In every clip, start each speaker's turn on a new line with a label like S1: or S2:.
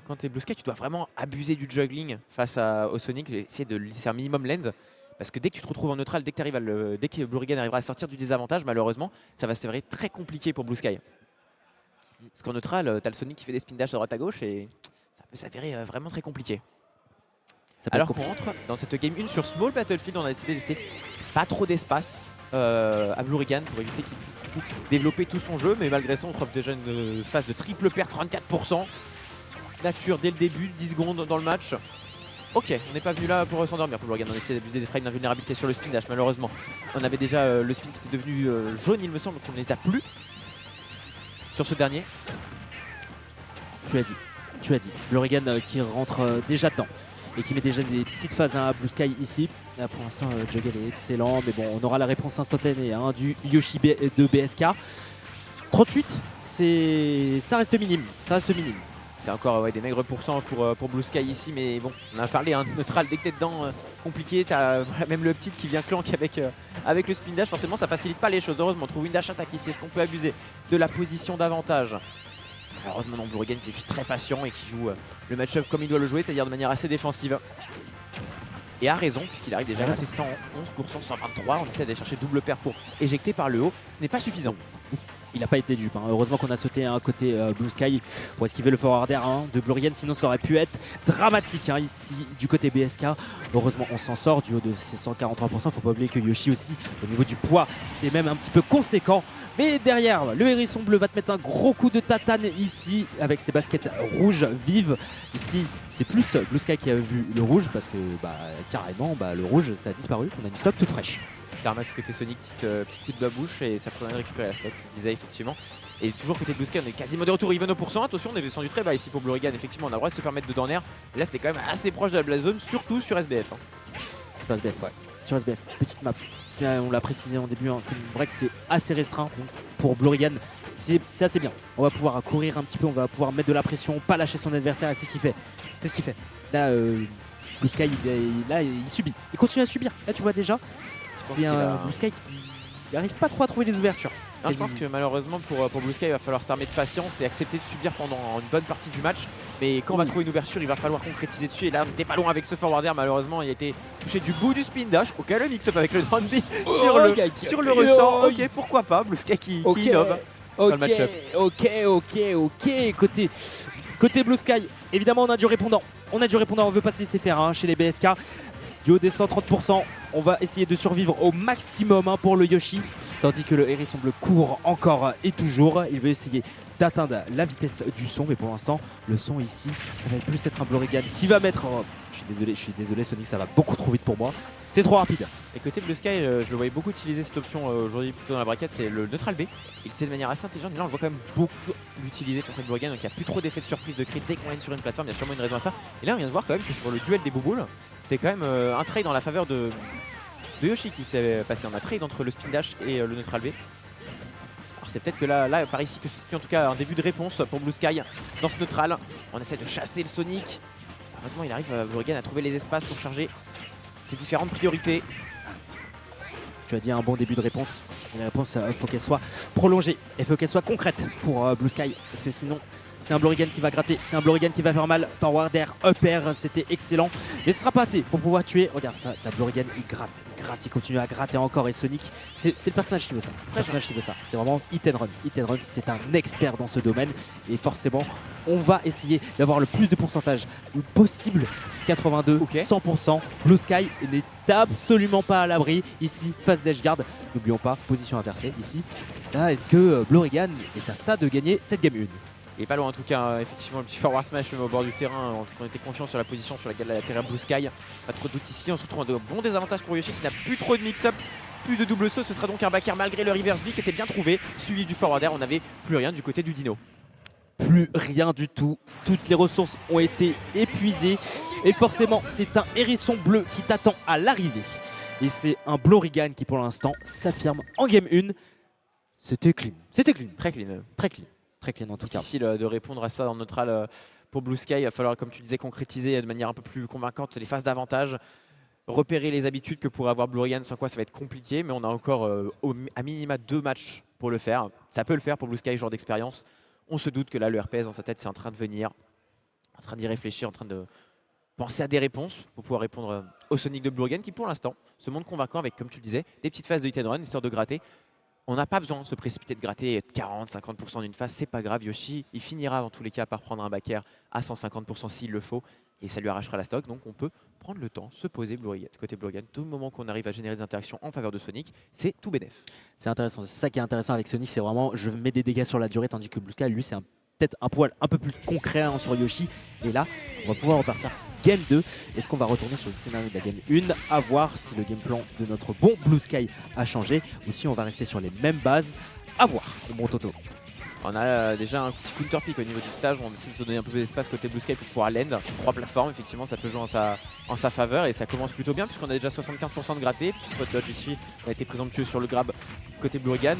S1: quand tu es Blue Sky, tu dois vraiment abuser du juggling face au Sonic, essayer de laisser un minimum land. Parce que dès que tu te retrouves en neutral, dès que Blue Rigan arrivera à sortir du désavantage, malheureusement, ça va s'avérer très compliqué pour Blue Sky. Parce qu'en neutral, tu as le Sonic qui fait des spin dash à droite à gauche et ça peut s'avérer vraiment très compliqué. Alors qu'on rentre dans cette game 1 sur Small Battlefield, on a décidé de laisser pas trop d'espace à Blue Rigan pour éviter qu'il puisse du coup développer tout son jeu. Mais malgré ça, on trouve déjà une phase de triple paire, 34%. Nature dès le début, 10 secondes dans le match. Ok, on n'est pas venu là pour s'endormir pour Blue Rigan. On essaie d'abuser des frames d'invulnérabilité sur le spin dash, malheureusement. On avait déjà le spin qui était devenu jaune, il me semble, qu'on ne les a plus sur ce dernier.
S2: Tu as dit. Blue Rigan qui rentre déjà dedans et qui met déjà des petites phases à Blue Sky ici. Là, pour l'instant, Juggle est excellent, mais bon, on aura la réponse instantanée du Yoshi de BSK. 38, ça reste minime.
S1: C'est encore des maigres pourcents pour Blue Sky ici, mais bon, on a parlé neutral, dès que t'es dedans, compliqué, t'as même le petit qui vient clank avec le spin dash, forcément ça facilite pas les choses. Heureusement, on trouve une dash attack ici, est-ce qu'on peut abuser de la position d'avantage? Heureusement non, Blue Rigan qui est juste très patient et qui joue le match-up comme il doit le jouer, c'est-à-dire de manière assez défensive. Et a raison, puisqu'il arrive déjà à rester 111%, 123, on essaie d'aller chercher double paire pour éjecter par le haut, ce n'est pas suffisant.
S2: Il n'a pas été dupe. Heureusement qu'on a sauté un côté Blue Sky pour esquiver le forward air de Blue Rigan. Sinon, ça aurait pu être dramatique ici du côté BSK. Heureusement, on s'en sort du haut de ces 143%. Faut pas oublier que Yoshi aussi, au niveau du poids, c'est même un petit peu conséquent. Mais derrière, le hérisson bleu va te mettre un gros coup de tatane ici avec ses baskets rouges vives. Ici, c'est plus Blue Sky qui a vu le rouge parce que carrément, le rouge, ça a disparu. On a une stock toute fraîche.
S1: Max côté Sonic, petit coup de babouche et ça pourrait récupérer la stock, tu disais effectivement. Et toujours côté Blue Sky, on est quasiment de retour even au pourcent. Attention, on est descendu très bas ici pour Blue Rigan. Effectivement, on a le droit de se permettre de down air. Et là, c'était quand même assez proche de la blast zone, surtout sur SBF.
S2: Sur SBF, ouais. Sur SBF, petite map. On l'a précisé en début, c'est vrai que c'est assez restreint pour Blue Rigan. C'est assez bien. On va pouvoir courir un petit peu, on va pouvoir mettre de la pression, pas lâcher son adversaire et c'est ce qu'il fait. C'est ce qu'il fait. Là, Blue Sky, il subit. Il continue à subir. Là, tu vois déjà. C'est un Blue Sky qui n'arrive pas trop à trouver les ouvertures.
S1: Non, je pense que malheureusement pour Blue Sky, il va falloir s'armer de patience et accepter de subir pendant une bonne partie du match. Mais quand on va trouver une ouverture, il va falloir concrétiser dessus. Et là, on n'était pas loin avec ce forward air. Malheureusement, il a été touché du bout du spin dash. Ok, le mix-up avec le down B sur le ressort. Ok, pourquoi pas. Blue Sky qui innove dans le match-up.
S2: Ok. Côté Blue Sky, évidemment, on a du répondant. On ne veut pas se laisser faire chez les BSK. Du haut des 130%, on va essayer de survivre au maximum pour le Yoshi. Tandis que le hérisson bleu court encore et toujours. Il veut essayer d'atteindre la vitesse du son. Mais pour l'instant, le son ici, ça va plus être un Blue Rigan qui va mettre... Je suis désolé Sonic, ça va beaucoup trop vite pour moi. C'est trop rapide.
S1: Et côté Blue Sky, je le voyais beaucoup utiliser cette option aujourd'hui plutôt dans la braquette, c'est le neutral B. Il l'utilise de manière assez intelligente, mais là on le voit quand même beaucoup l'utiliser sur cette Blue Rigan, donc il n'y a plus trop d'effet de surprise de crit dès qu'on est sur une plateforme, il y a sûrement une raison à ça. Et là on vient de voir quand même que sur le duel des bouboules, c'est quand même un trade en la faveur de Yoshi qui s'est passé. On a trade entre le spin dash et le neutral B. Alors c'est peut-être que là par ici que c'est en tout cas un début de réponse pour Blue Sky dans ce neutral. On essaie de chasser le Sonic. Heureusement il arrive Blue Rigan à trouver les espaces pour charger ses différentes priorités.
S2: Tu as dit un bon début de réponse. Et la réponse, il faut qu'elle soit prolongée. Il faut qu'elle soit concrète pour Blue Sky. Parce que sinon, c'est un Blue Rigan qui va gratter. C'est un Blue Rigan qui va faire mal. Forward air, up air, c'était excellent. Mais ce sera pas assez pour pouvoir tuer. Regarde ça, ta Blue Rigan, il gratte, il continue à gratter encore. Et Sonic, c'est le personnage qui veut ça. C'est vraiment hit and run. Hit and run, c'est un expert dans ce domaine. Et forcément, on va essayer d'avoir le plus de pourcentage possible. 82, 100%. Blue Sky n'est absolument pas à l'abri. Ici, face d'Edgeguard. N'oublions pas, position inversée ici. Là, est-ce que Blue Rigan est à ça de gagner cette game 1 ?
S1: Et pas loin en tout cas, effectivement le petit forward smash même au bord du terrain, parce qu'on était confiant sur la position sur laquelle atterrir Blue Sky. Pas trop de doute ici, on se retrouve en de bons désavantages pour Yoshi qui n'a plus trop de mix-up, plus de double saut, ce sera donc un back air malgré le reverse B qui était bien trouvé, suivi du forward air, on n'avait plus rien du côté du dino.
S2: Plus rien du tout, toutes les ressources ont été épuisées et forcément c'est un hérisson bleu qui t'attend à l'arrivée. Et c'est un Blue Rigan qui pour l'instant s'affirme en game 1. C'était clean,
S1: Très clean.
S2: Très clean en tout cas.
S1: Difficile de répondre à ça dans le neutral pour Blue Sky. Il va falloir, comme tu disais, concrétiser de manière un peu plus convaincante les phases d'avantage. Repérer les habitudes que pourrait avoir Blue Rigan, sans quoi ça va être compliqué. Mais on a encore à minima 2 matchs pour le faire. Ça peut le faire pour Blue Sky, genre d'expérience. On se doute que là, le RPS dans sa tête, c'est en train de venir. en train d'y réfléchir, en train de penser à des réponses pour pouvoir répondre au Sonic de Blue Rigan qui pour l'instant se montre convaincant avec, comme tu le disais, des petites phases de hit and run histoire de gratter. On n'a pas besoin de se précipiter de gratter 40-50% d'une phase, c'est pas grave. Yoshi, il finira dans tous les cas par prendre un back air à 150% s'il le faut et ça lui arrachera la stock. Donc on peut prendre le temps, se poser côté Blue Rigan. Tout le moment qu'on arrive à générer des interactions en faveur de Sonic, c'est tout bénef.
S2: C'est intéressant, c'est ça qui est intéressant avec Sonic, c'est vraiment je mets des dégâts sur la durée tandis que Blue Sky, lui, c'est peut-être un poil un peu plus concret hein, sur Yoshi. Et là, on va pouvoir repartir Game 2. Est-ce qu'on va retourner sur le scénario de la Game 1 à voir si le game plan de notre bon Blue Sky a changé ou si on va rester sur les mêmes bases. À voir, le bon Toto.
S1: On a déjà un petit counter pick au niveau du stage, on essaie de se donner un peu d'espace côté Blue Sky pour pouvoir land. 3 plateformes, effectivement ça peut jouer en sa faveur et ça commence plutôt bien puisqu'on a déjà 75% de gratté. Petit spot dodge ici, on a été présomptueux sur le grab côté Blue Rigan.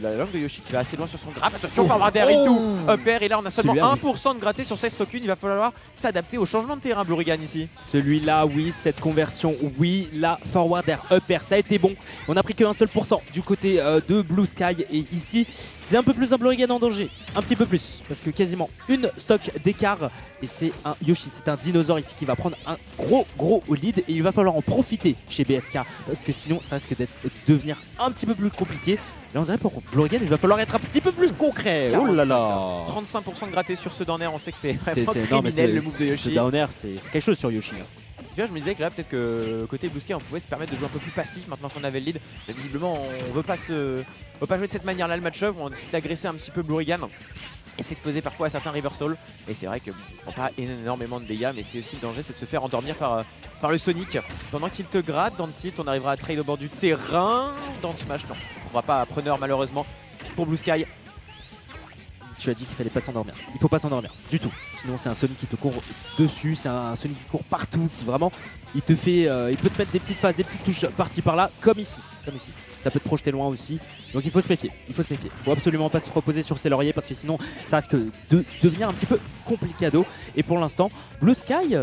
S1: La langue de Yoshi qui va assez loin sur son grab, attention, forward air et tout, up air et là on a seulement 1% de gratté sur 16 tokens, il va falloir s'adapter au changement de terrain Blue Rigan ici.
S2: Celui-là oui, cette conversion oui, la forward air, up air, ça a été bon. On a pris qu'un seul pourcent du côté de Blue Sky et ici c'est un peu plus un Blue Rigan en danger, un petit peu plus, parce que quasiment une stock d'écart et c'est un Yoshi, c'est un dinosaure ici qui va prendre un gros lead et il va falloir en profiter chez BSK parce que sinon ça risque de devenir un petit peu plus compliqué. Là on dirait pour Blue Rigan il va falloir être un petit peu plus concret.
S1: 45,
S2: oh là là,
S1: 35% de gratté sur ce down air, on sait que c'est vraiment
S2: non, mais
S1: criminel le move de Yoshi.
S2: Ce down air c'est quelque chose sur Yoshi.
S1: Là, je me disais que là, peut-être que côté Blue Sky, on pouvait se permettre de jouer un peu plus passif maintenant qu'on avait le lead. Mais visiblement, on veut pas jouer de cette manière-là le match-up. On décide d'agresser un petit peu Blue Rigan et s'exposer parfois à certains reversals. Et c'est vrai que bon, pas énormément de dégâts, mais c'est aussi le danger, c'est de se faire endormir par le Sonic. Pendant qu'il te gratte, dans le tilt, on arrivera à trade au bord du terrain. Dans le smash, non, on ne trouvera pas preneur malheureusement pour Blue Sky.
S2: Tu as dit qu'il fallait pas s'endormir. Il faut pas s'endormir du tout. Sinon c'est un Sonic qui te court dessus, c'est un Sonic qui court partout, qui vraiment il peut te mettre des petites phases, des petites touches par-ci par-là, comme ici. Ça peut te projeter loin aussi. Donc il faut se méfier. Il faut absolument pas se reposer sur ses lauriers parce que sinon ça risque de devenir un petit peu complicado. Et pour l'instant, Blue Sky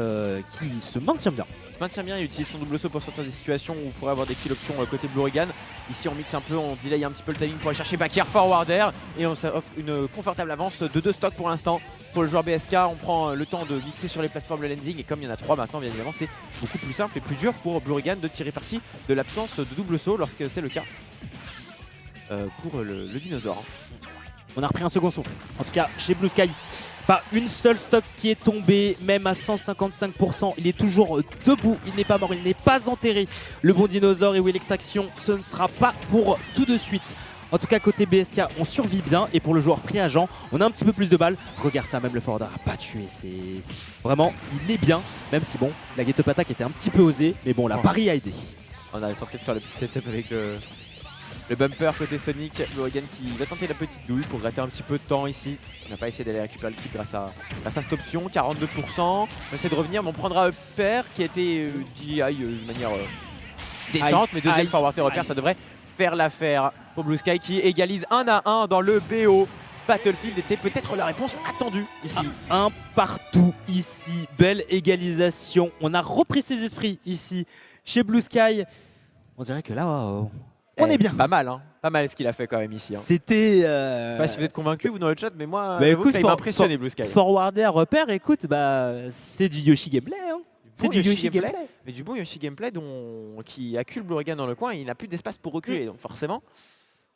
S2: qui se maintient bien.
S1: Il se maintient bien, il utilise son double saut pour sortir des situations où on pourrait avoir des kill options côté Blue Rigan. Ici on mixe un peu, on delay un petit peu le timing pour aller chercher back air, forward air et on offre une confortable avance de 2 stocks pour l'instant. Pour le joueur BSK, on prend le temps de mixer sur les plateformes le landing et comme il y en a 3 maintenant, bien évidemment, c'est beaucoup plus simple et plus dur pour Blue Rigan de tirer parti de l'absence de double saut lorsque c'est le cas pour le dinosaure.
S2: On a repris un second souffle. En tout cas, chez Blue Sky, pas une seule stock qui est tombée, même à 155%. Il est toujours debout, il n'est pas mort, il n'est pas enterré. Le bon dinosaure et Will Extraction, ce ne sera pas pour tout de suite. En tout cas, côté BSK, on survit bien. Et pour le joueur free agent, on a un petit peu plus de balles. Regarde ça, même le forward n'a pas tué. C'est vraiment, il est bien. Même si, bon, la get-up attack était un petit peu osée. Mais bon, la pari a aidé.
S1: On a tenté de faire le petit setup avec le bumper côté Sonic. Blue Rigan qui va tenter la petite douille pour gratter un petit peu de temps ici. On n'a pas essayé d'aller récupérer le kill grâce à cette option. 42%. On essaie de revenir, mais on prendra Upper qui a été DI de manière décente. Mais deuxième forward repère, ça devrait faire l'affaire pour Blue Sky qui égalise 1-1 dans le BO. Battlefield était peut-être la réponse attendue ici.
S2: Un partout ici, belle égalisation. On a repris ses esprits ici chez Blue Sky. On dirait que là, on est bien.
S1: Pas mal, hein. Pas mal ce qu'il a fait quand même ici. Hein.
S2: C'était.
S1: Je sais pas si vous êtes convaincus vous dans le chat, mais moi,
S2: écoute,
S1: il m'a impressionné Blue Sky.
S2: Forwarder repère, écoute, c'est du Yoshi gameplay. Hein. C'est du Yoshi gameplay.
S1: Mais du bon Yoshi gameplay qui accule Blue Rigan dans le coin, il n'a plus d'espace pour reculer. Donc forcément,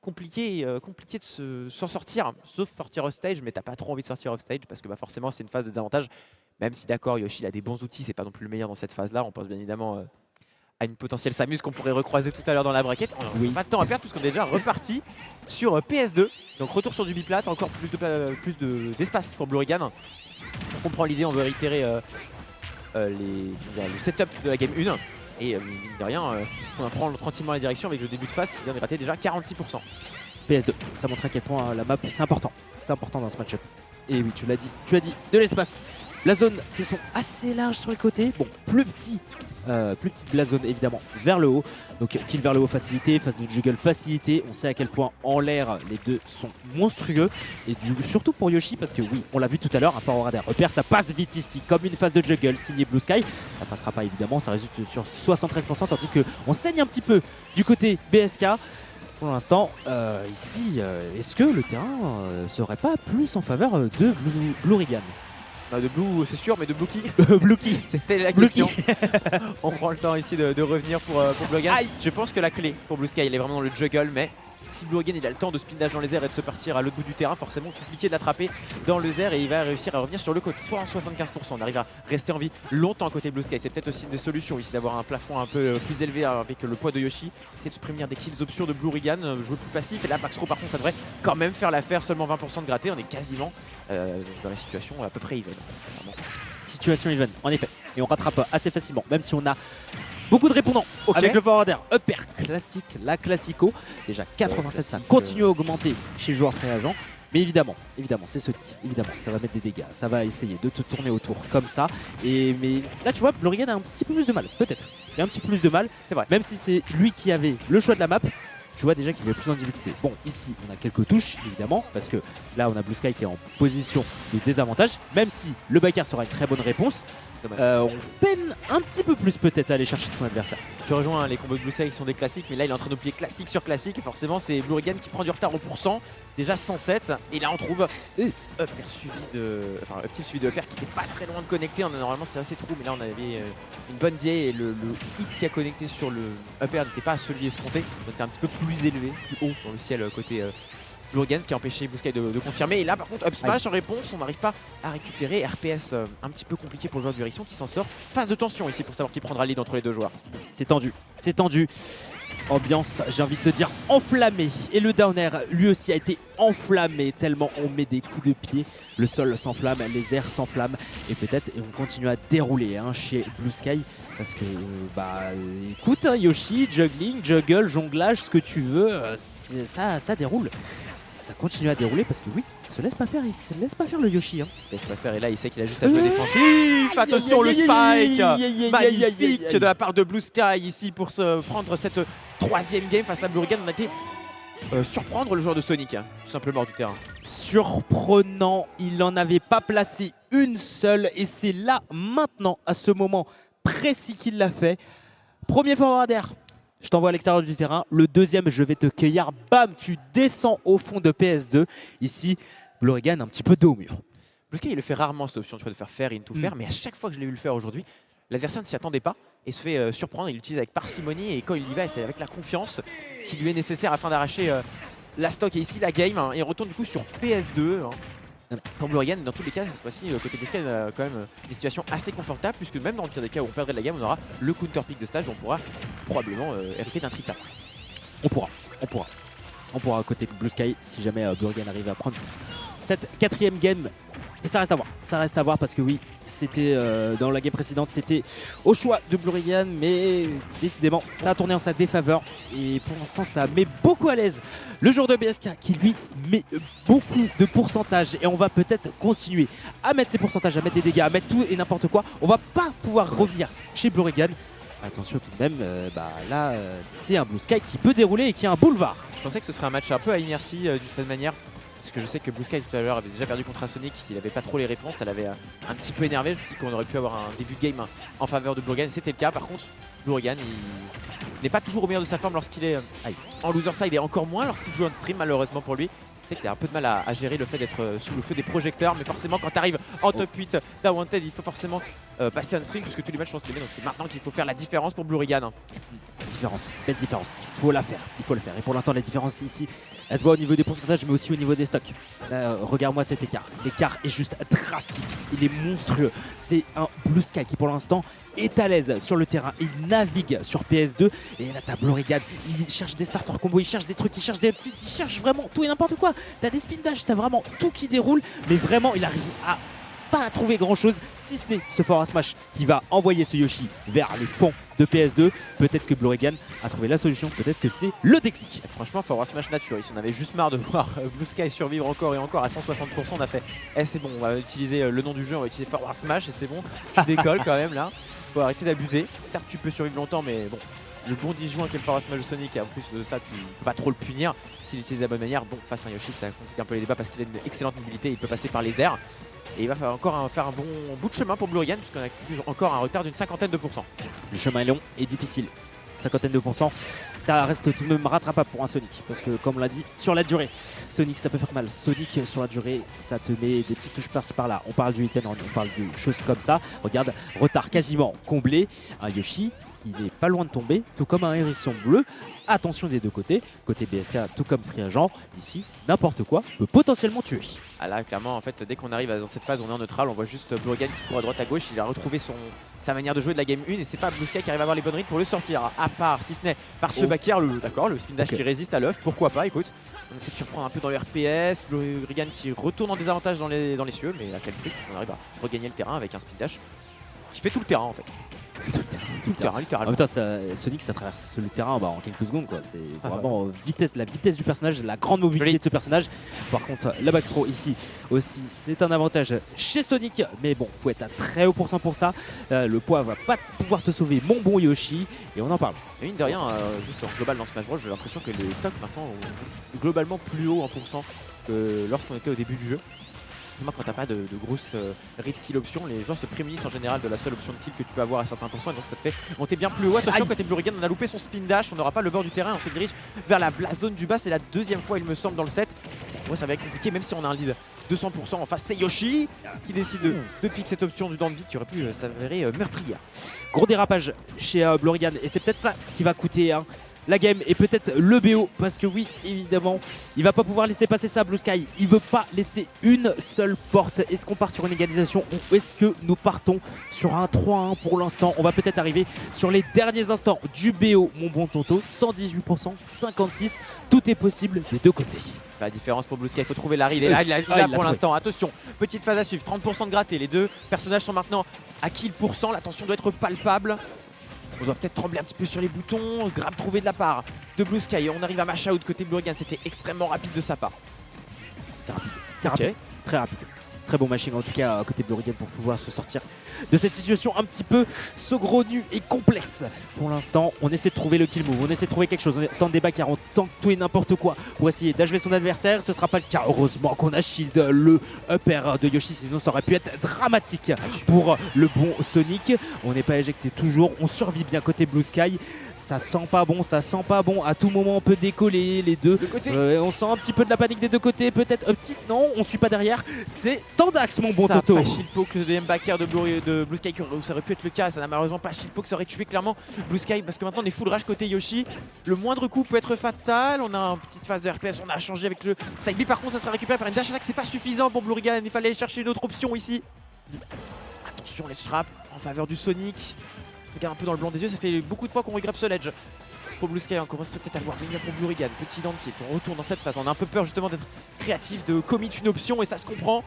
S1: compliqué de s'en sortir, sauf sortir off stage, mais t'as pas trop envie de sortir off stage parce que forcément c'est une phase de désavantage. Même si d'accord, Yoshi il a des bons outils, c'est pas non plus le meilleur dans cette phase-là. On pense bien évidemment à une potentielle Samus qu'on pourrait recroiser tout à l'heure dans la braquette. On n'a pas de temps à perdre puisqu'on est déjà reparti sur PS2. Donc retour sur du biplat, encore plus d'espace pour Blue Rigan. On comprend l'idée, on veut réitérer le setup de la game 1 et mine de rien on apprend tranquillement la direction avec le début de phase qui vient de gratter déjà 46%.
S2: PS2, ça montre à quel point la map c'est important dans ce match-up. Et oui, tu l'as dit, de l'espace. La zone qui sont assez larges sur les côtés, bon, plus petite la zone évidemment vers le haut. Donc kill vers le haut facilité, phase de juggle facilité. On sait à quel point en l'air les deux sont monstrueux. Et surtout pour Yoshi parce que oui, on l'a vu tout à l'heure, un forward air repère, ça passe vite ici comme une phase de juggle signé Blue Sky. Ça passera pas évidemment, ça résulte sur 73% tandis qu'on saigne un petit peu du côté BSK. Pour l'instant, ici, est-ce que le terrain serait pas plus en faveur de Blue Rigan ?
S1: De Blue, c'est sûr, mais de Blue qui
S2: Blue Key.
S1: C'était la
S2: Blue
S1: question. On prend le temps ici de revenir pour Blurigan. Je pense que la clé pour Blue Sky, elle est vraiment dans le juggle, mais si Blurigan il a le temps de spin dash dans les airs et de se partir à l'autre bout du terrain, forcément compliqué de l'attraper dans les airs et il va réussir à revenir sur le côté, soit en 75%. On arrive à rester en vie longtemps côté Blue Sky. C'est peut-être aussi une des solutions ici d'avoir un plafond un peu plus élevé avec le poids de Yoshi. C'est de se prévenir des kills options de Blurigan, jouer plus passif. Et là, Paxro par contre, ça devrait quand même faire l'affaire. Seulement 20% de gratté. On est quasiment dans la situation à peu près even.
S2: Situation even, en effet. Et on rattrape assez facilement, même si on a beaucoup de répondants avec le forwarder upper classique, la classico. Déjà 87, ça continue à augmenter chez le joueur très agent. Mais évidemment, c'est Sonic. Évidemment, ça va mettre des dégâts. Ça va essayer de te tourner autour comme ça. Mais là, tu vois, Blurigan a un petit peu plus de mal. Peut-être. Il a un petit peu plus de mal.
S1: C'est vrai.
S2: Même si c'est lui qui avait le choix de la map. Tu vois déjà qu'il est plus en difficulté. Bon, ici, on a quelques touches, évidemment, parce que là, on a Blue Sky qui est en position de désavantage. Même si le backer sera une très bonne réponse, on peine un petit peu plus peut-être à aller chercher son adversaire.
S1: Tu rejoins les combos de Blue Sky qui sont des classiques, mais là, il est en train d'oublier classique sur classique. Et forcément, c'est Blurigan qui prend du retard au pourcent. Déjà 107. Et là, on trouve upper suivi de... Enfin, up tilt suivi de upper qui n'était pas très loin de connecter. Normalement, c'est assez trou, mais là, on avait une bonne DA et le hit qui a connecté sur le upper n'était pas celui escompté. Donc, c'était un petit peu plus élevé, plus haut dans le ciel côté Blurigan, ce qui a empêché Blue Sky de confirmer. Et là, par contre, up smash en réponse, on n'arrive pas à récupérer. RPS un petit peu compliqué pour le joueur du Hérisson qui s'en sort. Phase de tension ici pour savoir qui prendra le lead entre les deux joueurs.
S2: C'est tendu, c'est tendu. Ambiance, j'ai envie de te dire, enflammée. Et le down air, lui aussi, a été enflammé tellement on met des coups de pied. Le sol s'enflamme, les airs s'enflamment. Et peut-être on continue à dérouler chez Blue Sky. Parce que, écoute, Yoshi, juggling, juggle, jonglage, ce que tu veux, ça déroule. Ça continue à dérouler parce que oui, il se laisse pas faire le Yoshi.
S1: Il se laisse pas faire et là il sait qu'il a juste à jouer défensif. Attention le spike magnifique de la part de Blue Sky ici pour se prendre cette troisième game face à Blurigan. On a été surprendre le joueur de Sonic, tout simplement hors du terrain.
S2: Surprenant, il n'en avait pas placé une seule et c'est là, maintenant, à ce moment précis qu'il l'a fait. Premier forwarder. Je t'envoie à l'extérieur du terrain. Le deuxième, je vais te cueillir. Bam, tu descends au fond de PS2. Ici, Blurigan un petit peu dos au mur.
S1: Blue Sky, il le fait rarement cette option, tu vois, de faire into faire. Mais à chaque fois que je l'ai vu le faire aujourd'hui, l'adversaire ne s'y attendait pas et se fait surprendre. Il l'utilise avec parcimonie et quand il y va, c'est avec la confiance qui lui est nécessaire afin d'arracher la stock. Et ici, la game, il retourne du coup sur PS2. Pour Blurigan, dans tous les cas, cette fois-ci, côté Blue Sky, on a quand même une situation assez confortable, puisque même dans le pire des cas où on perdrait de la game, on aura le counter pick de stage où on pourra probablement hériter d'un triplat.
S2: On pourra côté Blue Sky si jamais Blurigan arrive à prendre cette quatrième game. Et ça reste à voir parce que oui, c'était dans la game précédente, c'était au choix de Blurigan, mais décidément, ça a tourné en sa défaveur. Et pour l'instant, ça met beaucoup à l'aise le joueur de BSK qui lui met beaucoup de pourcentage. Et on va peut-être continuer à mettre ses pourcentages, à mettre des dégâts, à mettre tout et n'importe quoi. On va pas pouvoir revenir chez Blurigan. Attention tout de même, là, c'est un Blue Sky qui peut dérouler et qui a un boulevard.
S1: Je pensais que ce serait un match un peu à inertie d'une certaine manière. Parce que je sais que Blue Sky tout à l'heure avait déjà perdu contre Sonic, qu'il n'avait pas trop les réponses, ça l'avait un petit peu énervé. Je me suis dit qu'on aurait pu avoir un début de game en faveur de Blurigan, c'était le cas. Par contre, Blurigan, il n'est pas toujours au meilleur de sa forme lorsqu'il est en loser side et encore moins lorsqu'il joue on stream, malheureusement pour lui. C'est qu'il a un peu de mal à gérer le fait d'être sous le feu des projecteurs, mais forcément quand tu arrives en top 8 d'Awanted, il faut forcément passer on stream puisque tous les matchs sont streamés, donc c'est maintenant qu'il faut faire la différence pour Blurigan.
S2: Belle différence, il faut la faire. Et pour l'instant, la différence ici, elle se voit au niveau des pourcentages, mais aussi au niveau des stocks. Là, regarde-moi cet écart. L'écart est juste drastique, il est monstrueux. C'est un Blue Sky qui, pour l'instant, est à l'aise sur le terrain. Il navigue sur PS2. Et là, t'as Blurigan, il cherche des starter combos, il cherche des trucs, il cherche des petits, il cherche vraiment tout et n'importe quoi. T'as des spin dash, t'as vraiment tout qui déroule, mais vraiment, il arrive à pas à trouver grand chose si ce n'est ce forward smash qui va envoyer ce Yoshi vers les fonds de PS2. Peut-être que Blurigan a trouvé la solution, peut-être que c'est le déclic.
S1: Et franchement, forward smash nature, on avait juste marre de voir Blue Sky survivre encore et encore à 160%. On a fait, c'est bon, on va utiliser le nom du jeu, on va utiliser forward smash et c'est bon, tu décolles quand même là. Faut arrêter d'abuser. Certes, tu peux survivre longtemps, mais bon. Le bon disjoint qui est le forward smash de Sonic, et en plus de ça, tu peux pas trop le punir s'il utilise de la bonne manière. Bon, face à un Yoshi, ça complique un peu les débats parce qu'il a une excellente mobilité, il peut passer par les airs. Et il va falloir encore faire un bon bout de chemin pour Blurigan, puisqu'on a encore un retard d'une 50%.
S2: Le chemin est long et difficile. cinquantaine de pourcents, ça reste tout de même rattrapable pour un Sonic. Parce que comme on l'a dit, sur la durée, Sonic ça peut faire mal. Sonic sur la durée, ça te met des petites touches par-ci par-là. On parle du hit and run, on parle de choses comme ça. Regarde, retard quasiment comblé. Un Yoshi qui n'est pas loin de tomber, tout comme un hérisson bleu. Attention des deux côtés, côté BSK tout comme Free Agent, ici n'importe quoi peut potentiellement tuer.
S1: Ah là clairement en fait dès qu'on arrive dans cette phase on est en neutral, on voit juste Blurigan qui court à droite à gauche, il a retrouvé sa manière de jouer de la game 1 et c'est pas Blue Sky qui arrive à avoir les bonnes reads pour le sortir, à part si ce n'est par ce back air, le spin dash qui résiste à l'œuf, pourquoi pas, écoute. On essaie de surprendre un peu dans le RPS, Blurigan qui retourne en désavantage dans les cieux, mais à quel prix on arrive à regagner le terrain avec un spin dash qui fait tout le terrain en fait. Tout le terrain, littéralement.
S2: En même temps, Sonic, ça traverse le terrain en quelques secondes, quoi. C'est vraiment la vitesse du personnage, la grande mobilité de ce personnage. Par contre, la back throw ici aussi, c'est un avantage chez Sonic. Mais bon, faut être à très haut pourcent pour ça. Le poids va pas pouvoir te sauver, mon bon Yoshi. Et on en parle.
S1: Et mine de rien, juste en global dans Smash Bros, j'ai l'impression que les stocks maintenant ont globalement plus haut en pourcent que lorsqu'on était au début du jeu. Quand t'as pas de grosses read kill options, les joueurs se prémunissent en général de la seule option de kill que tu peux avoir à certains pourcents, et donc ça te fait monter bien plus haut. Attention, côté Blurigan, on a loupé son spin dash, on n'aura pas le bord du terrain, on se dirige vers la zone du bas, c'est la deuxième fois il me semble dans le set. Ça va être compliqué même si on a un lead 200% en face, c'est Yoshi qui décide de pick cette option du down beat qui aurait pu s'avérer meurtrière.
S2: Gros dérapage chez Blurigan et c'est peut-être ça qui va coûter la game et peut-être le BO, parce que oui, évidemment, il va pas pouvoir laisser passer ça, Blue Sky. Il veut pas laisser une seule porte. Est-ce qu'on part sur une égalisation ou est-ce que nous partons sur un 3-1 pour l'instant? On va peut-être arriver sur les derniers instants du BO, mon bon Tonto. 118%, 56%, tout est possible des deux côtés.
S1: La différence pour Blue Sky, il faut trouver la read. Et là, il a pour l'instant. Attention, petite phase à suivre, 30% de gratté. Les deux personnages sont maintenant à kill %. La tension doit être palpable. On doit peut-être trembler un petit peu sur les boutons. Grab trouvé de la part de Blue Sky. On arrive à mash out côté Blurigan. C'était extrêmement rapide de sa part.
S2: C'est rapide. C'est rapide. Très rapide. Très bon mashing en tout cas côté Blurigan pour pouvoir se sortir de cette situation un petit peu saugrenue et complexe. Pour l'instant, on essaie de trouver le kill move, on essaie de trouver quelque chose, on tente des backers, on tente tout et n'importe quoi pour essayer d'achever son adversaire. Ce sera pas le cas. Heureusement qu'on a shield le up air de Yoshi, sinon ça aurait pu être dramatique pour le bon Sonic. On n'est pas éjecté toujours, on survit bien côté Blue Sky. Ça sent pas bon, ça sent pas bon. À tout moment on peut décoller les deux. On sent un petit peu de la panique des deux côtés, peut-être un petit. Non, on suit pas derrière. C'est Tandax, mon bon Toto.
S1: Pas shield poke, le deuxième backer de Blue Sky, ça aurait pu être le cas. Ça n'a malheureusement pas shield poke, ça aurait tué clairement Blue Sky parce que maintenant on est full rage côté Yoshi. Le moindre coup peut être fatal. On a une petite phase de RPS, on a changé avec le side B. Par contre, ça sera récupéré par une dash attack. C'est pas suffisant pour Blurigan. Il fallait aller chercher une autre option ici. Attention, les trap en faveur du Sonic. Regarde un peu dans le blanc des yeux, ça fait beaucoup de fois qu'on regrette ce ledge. Pour Blue Sky, on commencerait peut-être à le voir venir pour Blurigan. Petit down tilt, on retourne dans cette phase. On a un peu peur justement d'être créatif, de commit une option et ça se comprend.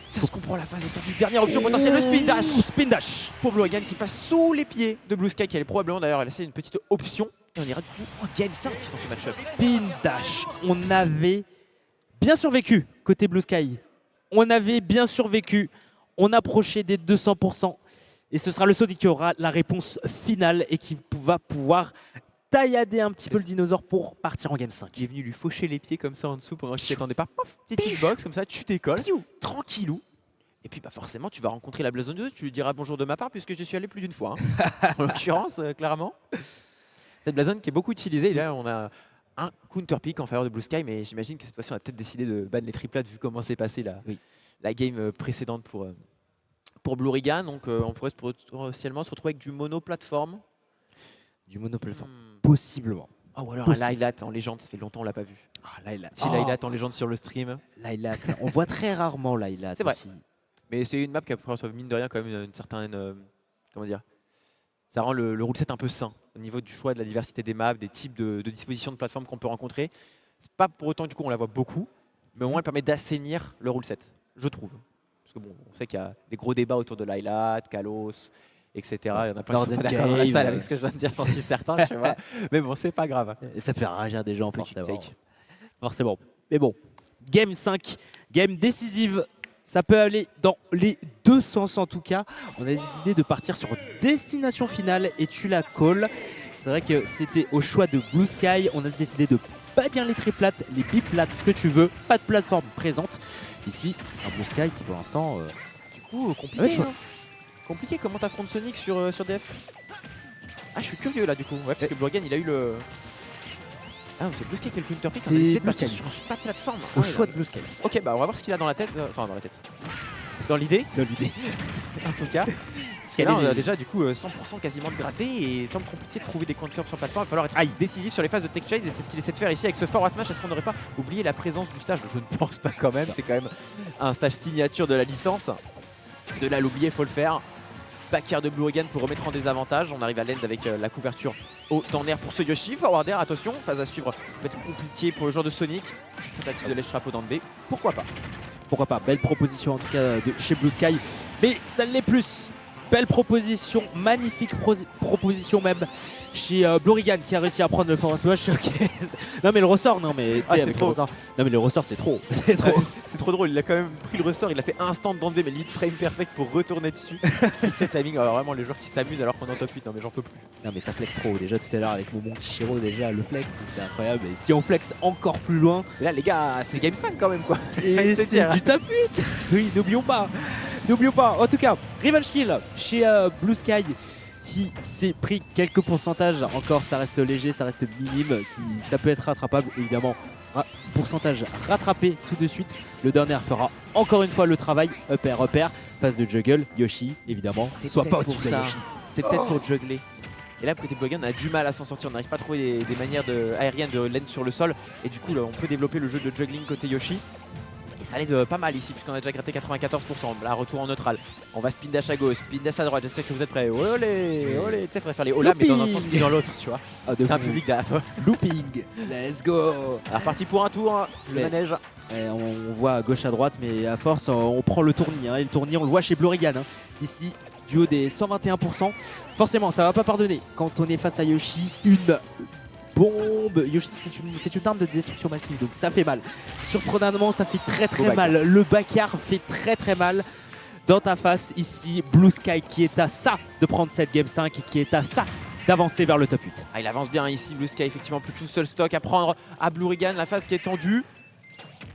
S1: Ça se comprend, la phase étant du dernière option potentielle, le spin dash.
S2: Spin dash
S1: Pour Blurigan qui passe sous les pieds de Blue Sky qui allait probablement d'ailleurs laisser une petite option. Et on ira du coup en game 5 dans ce match-up.
S2: Spin dash, on avait bien survécu côté Blue Sky. On avait bien survécu, on approchait des 200%. Et ce sera le Sonic qui aura la réponse finale et qui va pouvoir taillader un petit peu le dinosaure pour partir en game 5.
S1: Il est venu lui faucher les pieds comme ça en dessous pendant qu'il s'y attendait pas. Pof, petite hitbox comme ça, tu décolles, tranquillou. Et puis bah forcément tu vas rencontrer la Blazone 2, tu lui diras bonjour de ma part puisque j'y suis allé plus d'une fois. Hein. En l'occurrence, clairement. Cette Blazone qui est beaucoup utilisée, et là on a un counter pick en faveur de Blue Sky, mais j'imagine que cette fois-ci on a peut-être décidé de ban les triplats vu comment s'est passée la game précédente pour Blurigan. Donc on pourrait potentiellement se retrouver avec du mono-plateforme.
S2: Du mono-plateforme, possiblement.
S1: Oh, ou alors un Lylat en légende, ça fait longtemps on l'a pas vu. Petit Lylat en légende sur le stream.
S2: Lylat, on voit très rarement Lylat aussi.
S1: Mais c'est une map qui a mine de rien quand même une certaine... comment dire, ça rend le rule set un peu sain au niveau du choix de la diversité des maps, des types de dispositions de plateforme qu'on peut rencontrer. C'est pas pour autant du coup on la voit beaucoup, mais au moins elle permet d'assainir le rule set, je trouve. Parce que bon, on sait qu'il y a des gros débats autour de Lylat, Kalos, etc. Il y en a plein qui sont pas d'accord dans la salle avec ce que je viens de dire, j'en suis certain, tu vois. Mais bon, c'est pas grave.
S2: Et ça fait réagir des gens forcément. Mais bon, game 5, game décisive. Ça peut aller dans les deux sens en tout cas. On a décidé de partir sur destination finale et tu la calls. C'est vrai que c'était au choix de Blue Sky. On a décidé de pas bien les triplates, les biplates, ce que tu veux. Pas de plateforme présente. Ici, un Blue Sky qui pour l'instant...
S1: Du coup, compliqué. Compliqué, comment t'affrontes Sonic sur DF? Ah, je suis curieux là du coup. Ouais, parce que Blue Rigan il a eu le. Ah, c'est Blue Sky qui a le counter pick.
S2: C'est
S1: On a décidé de
S2: Blue
S1: partir
S2: Sky.
S1: sur pas de plateforme.
S2: Au
S1: Ah, ouais,
S2: choix
S1: là.
S2: de Blue Sky.
S1: Ok, bah on va voir ce qu'il a dans la tête. Enfin, dans la tête. Dans l'idée,
S2: Dans l'idée.
S1: en tout cas. Parce que là, on a déjà du coup 100% quasiment de gratté et semble compliqué de trouver des coins de ferme sur plateforme. Il va falloir être décisif sur les phases de tech chase et c'est ce qu'il essaie de faire ici avec ce forward smash. Est-ce qu'on n'aurait pas oublié la présence du stage? Je ne pense pas quand même. C'est quand même un stage signature de la licence. De là, l'oublier, faut le faire. Back air de Blue Rigan pour remettre en désavantage. On arrive à l'end avec la couverture haut en air pour ce Yoshi. Forward air, attention, phase à suivre peut être compliqué pour le joueur de Sonic. Tentative de lèche-trapeau dans le B. Pourquoi pas?
S2: Pourquoi pas, belle proposition en tout cas de chez Blue Sky, mais ça ne l'est plus. Belle proposition, magnifique proposition même chez Blue Rigan qui a réussi à prendre le forward smash. Non mais le ressort, non mais
S1: Ah, c'est
S2: avec
S1: trop.
S2: le ressort. Non mais le ressort c'est trop, c'est trop.
S1: C'est trop drôle, il a quand même pris le ressort, il a fait instant dans le B, mais limite frame perfect pour retourner dessus. C'est timing, alors vraiment les joueurs qui s'amusent alors qu'on est en top 8, non mais j'en peux plus.
S2: Non mais ça flex trop, déjà tout à l'heure avec Momon Kishiro, déjà le flex c'était incroyable. Et si on flex encore plus loin,
S1: Et là les gars, c'est game 5 quand même quoi.
S2: et
S1: C'est
S2: c'est
S1: dire.
S2: du top 8. Oui, n'oublions pas. N'oublions pas. En tout cas, Revenge Kill chez Blue Sky qui s'est pris quelques pourcentages. Encore, ça reste léger, ça reste minime. Ça peut être rattrapable, évidemment. Un pourcentage rattrapé tout de suite. Le dernier fera encore une fois le travail. Up air, phase de juggle. Yoshi, évidemment. Soit pas au-dessus de la Yoshi.
S1: C'est peut-être pour juggler. Et là, côté Blue Rigan, on a du mal à s'en sortir. On n'arrive pas à trouver des manières aériennes de land sur le sol. Et du coup, là, on peut développer le jeu de juggling côté Yoshi. Et ça l'aide pas mal ici, puisqu'on a déjà gratté 94%. Là, retour en neutral. On va spin dash à gauche, spin dash à droite. J'espère que vous êtes prêts. Olé, olé. Tu sais, il faudrait faire les hola, mais dans un sens puis dans l'autre, tu vois.
S2: Ah, de
S1: C'est un
S2: fou.
S1: public derrière toi.
S2: Looping. Let's go.
S1: Alors, parti pour un tour, le
S2: Mais-
S1: manège.
S2: Et on voit à gauche à droite, mais à force on prend le tournis. Et le tournis on le voit chez Blue Rigan. Ici, du haut des 121%. Forcément, ça va pas pardonner quand on est face à Yoshi. Une bombe. Yoshi, c'est une arme de destruction massive, donc ça fait mal. Surprenamment, ça fait très
S1: Beau
S2: mal. Le backar fait très mal. Dans ta face, ici, Blue Sky qui est à ça de prendre cette Game 5 et qui est à ça d'avancer vers le top 8.
S1: Ah, il avance bien ici, Blue Sky, effectivement, plus qu'une seule stock à prendre à Blue Rigan. La phase qui est tendue.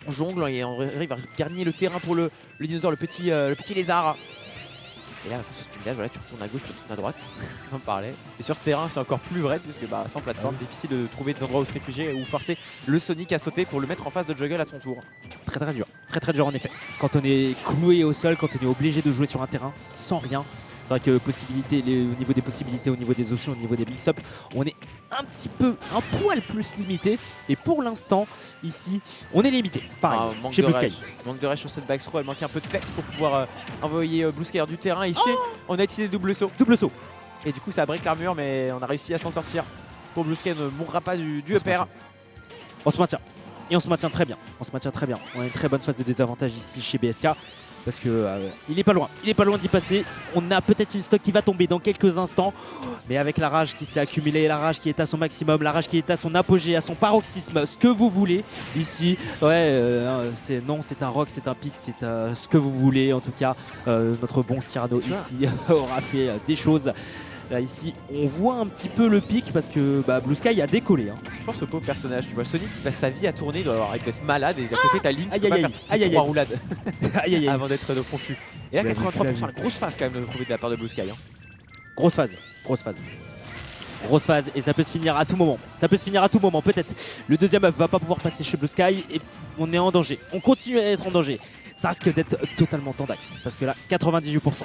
S1: On jongle et on arrive à gagner le terrain pour le dinosaure, le petit lézard. Et là, face au spin dash, voilà, tu retournes à gauche, tu retournes à droite. On en parlait. Et sur ce terrain, c'est encore plus vrai, puisque sans plateforme, difficile de trouver des endroits où se réfugier ou forcer le Sonic à sauter pour le mettre en face de juggle à son tour.
S2: Très dur. Très dur en effet. Quand on est cloué au sol, quand on est obligé de jouer sur un terrain sans rien. C'est vrai que au niveau des possibilités, au niveau des options, au niveau des mix-up, on est un poil plus limité. Et pour l'instant, ici, on est limité. Pareil,
S1: Manque
S2: chez
S1: de
S2: Blue
S1: rage.
S2: Sky.
S1: Manque de rage sur cette back throw, elle manquait un peu de peps pour pouvoir envoyer Blue Sky hors du terrain. Ici, on a utilisé double saut.
S2: Double saut.
S1: Et du coup, ça break l'armure, mais on a réussi à s'en sortir. Pour Blue Sky, ne mourra pas du
S2: On se
S1: upper.
S2: maintient. On se maintient. Et on se maintient très bien. On a une très bonne phase de désavantage ici chez BSK. Parce que il est pas loin d'y passer. On a peut-être une stock qui va tomber dans quelques instants. Mais avec la rage qui s'est accumulée, la rage qui est à son maximum, la rage qui est à son apogée, à son paroxysme, ce que vous voulez ici. C'est un rock, c'est un pic, c'est ce que vous voulez. En tout cas, notre bon Cyrano ici aura fait des choses. Là ici, on voit un petit peu le pic parce que Blue Sky a décollé.
S1: Je pense au pauvre personnage, tu vois, Sonic qui passe sa vie à tourner, il doit être malade, et d'un côté t'as Link qui peut pas faire trois roulades avant d'être confus. Et là, 83%, la grosse phase quand même de trouver de la part de Blue Sky.
S2: Grosse phase. Grosse phase et ça peut se finir à tout moment. Peut-être le deuxième œuf va pas pouvoir passer chez Blue Sky et on est en danger. On continue à être en danger. Ça risque d'être totalement tendax parce que là, 98%.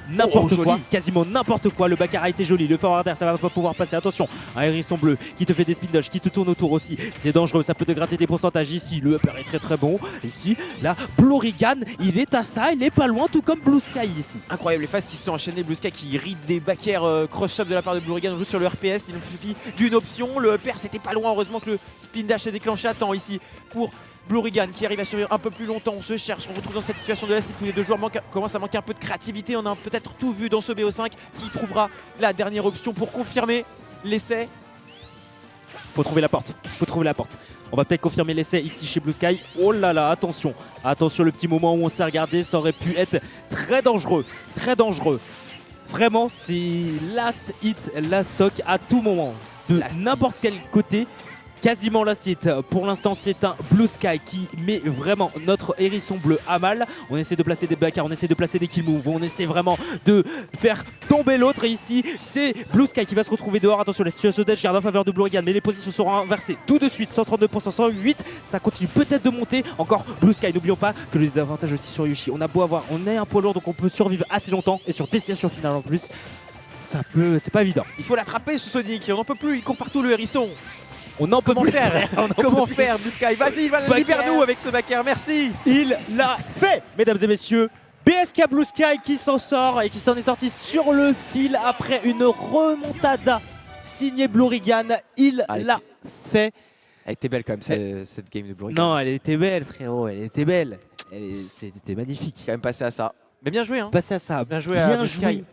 S2: N'importe quoi, quasiment n'importe quoi. Le backar a été joli, le forward air ça va pas pouvoir passer. Attention, un hérisson bleu qui te fait des spin dodge, qui te tourne autour aussi. C'est dangereux, ça peut te gratter des pourcentages ici. Le upper est très bon. Ici, là, Blue Rigan, il est à ça, il est pas loin, tout comme Blue Sky ici.
S1: Incroyable les phases qui se sont enchaînées. Blue Sky qui ride des back air cross-up de la part de Blue Rigan. On joue sur le RPS, il nous suffit d'une option. Le upper c'était pas loin, heureusement que le spin dash est déclenché à temps ici pour Blue Rigan qui arrive à survivre un peu plus longtemps. On se cherche, on retrouve dans cette situation de la où les deux joueurs commencent à manquer un peu de créativité. On a peut-être tout vu dans ce BO5 qui trouvera la dernière option pour confirmer l'essai.
S2: Faut trouver la porte. On va peut-être confirmer l'essai ici chez Blue Sky. Oh là là, attention. Attention, le petit moment où on s'est regardé, ça aurait pu être très dangereux. Vraiment, c'est last hit, last stock à tout moment. De n'importe quel côté. quasiment la site. Pour l'instant, c'est un Blue Sky qui met vraiment notre hérisson bleu à mal. On essaie de placer des backers, on essaie de placer des kill moves, on essaie vraiment de faire tomber l'autre. Et ici, c'est Blue Sky qui va se retrouver dehors. Attention, la situation d'edge garde en faveur de Blurigan, mais les positions seront inversées tout de suite. 132%, 108. Ça continue peut-être de monter. Encore Blue Sky. N'oublions pas que le désavantage aussi sur Yushi. On a beau avoir, on est un poids lourd, donc on peut survivre assez longtemps. Et sur destination finale en plus, ça peut, c'est pas évident.
S1: Il faut l'attraper ce Sonic, on n'en peut plus, il court partout le hérisson.
S2: On en peut
S1: Comment
S2: plus
S1: faire Comment faire Blue Sky? Vas-y, libère-nous avec ce backer, merci.
S2: Il l'a fait, mesdames et messieurs. BSK Blue Sky qui s'en sort et qui s'en est sorti sur le fil après une remontada signée Blurigan. Il l'a fait.
S1: Elle était belle quand même cette game de Blurigan.
S2: Non, elle était belle, frérot, elle était belle. C'était magnifique.
S1: Quand même passé à ça. Mais bien joué, hein.
S2: Passé à ça.
S1: Bien joué à Blue Sky.